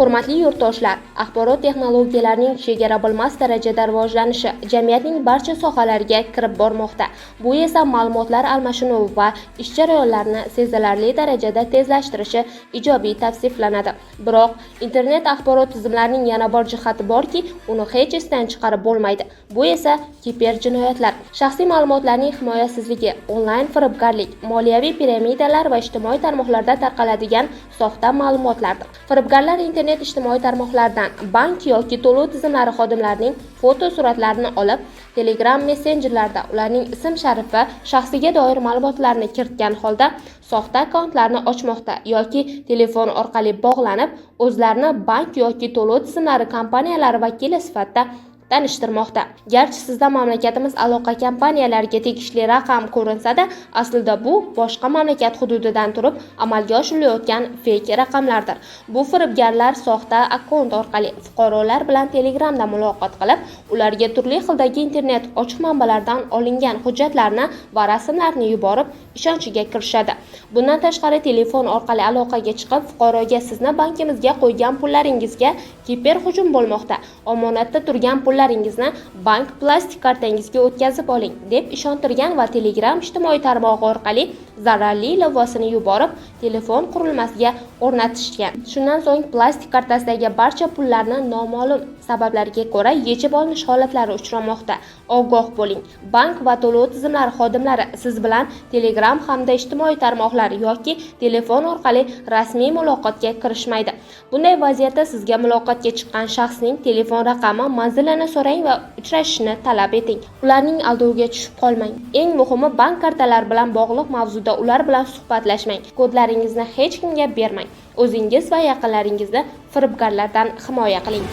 Hurmatli yurtdoshlar, axborot texnologiyalarining chegara bilmas darajada rivojlanishi jamiyatning barcha sohalariga kirib bormoqda. Bu esa ma'lumotlar almashinuvi va ish jarayonlarini sezilarli darajada tezlashtirishi ijobiy tavsiflanadi. Biroq internet axborot tizimlarining yana bir jihati borki, uni hech esdan chiqarib bo'lmaydi. Bu esa kiberjinoyatlar, shaxsiy ma'lumotlarning himoyasizligi, onlayn firibgarlik, moliyaviy piramidalar va ijtimoiy tarmoqlarda tarqaladigan soxta ma'lumotlardir. Firibgarlar internet ijtimoiy tarmoqlardan bank yoki to'lov tizimlari xodimlarining foto suratlarini olib, Telegram messenjerlarda ularning ism-sharif va shaxsiga doir ma'lumotlarni kiritgan holda soxta akkauntlarni ochmoqda yoki telefon orqali bog'lanib, o'zlarini bank yoki to'lov tizimlari kompaniyalari vakili sifatida tanishtirmoqda. Garchi sizda mamlakatimiz aloqa kompaniyalariga tegishli raqam ko'rinsa-da, aslida bu boshqa mamlakat hududidan turib amalga oshirilayotgan fake raqamlardir. Bu firibgarlar soxta akkaunt orqali fuqarolar bilan Telegramda muloqot qilib, ularga turli xildagi internet ochiq manbalardan olingan hujjatlarni va rasmlarni yuborib, ishonchiga kirishadi. Bundan tashqari telefon orqali aloqaga chiqib, fuqaroga sizni bankimizga qo'ygan pullaringizga kiberhujum bo'lmoqda. Omonatda turgan pullaringizni bank plastik kartangizga o'tkazib oling deb ishontirgan va Telegram ijtimoiy tarmog'i orqali zararli ilovasini yuborib, telefon qurilmasiga o'rnatishgan. Shundan so'ng plastik kartasidagi barcha pullarni noma'lum sabablarga ko'ra yechib olinish holatlari uchramoqda. Ogoh bo'ling. Bank va to'lov tizimlari xodimlari siz bilan Telegram hamda ijtimoiy tarmoqlar yoki telefon orqali rasmiy muloqotga kirishmaydi. Bunday vaziyatda sizga muloqotga chiqqan shaxsning telefon raqami, manzilini so'rang va uchrashishni talab eting. Ularning aldoviga tushib qolmang. Eng muhimi, bank kartalari bilan bog'liq mavzuda ular bilan suhbatlashmang. Kodlaringizni hech kimga bermang. O'zingiz va yaqinlaringizni firibgarlardan himoya qiling.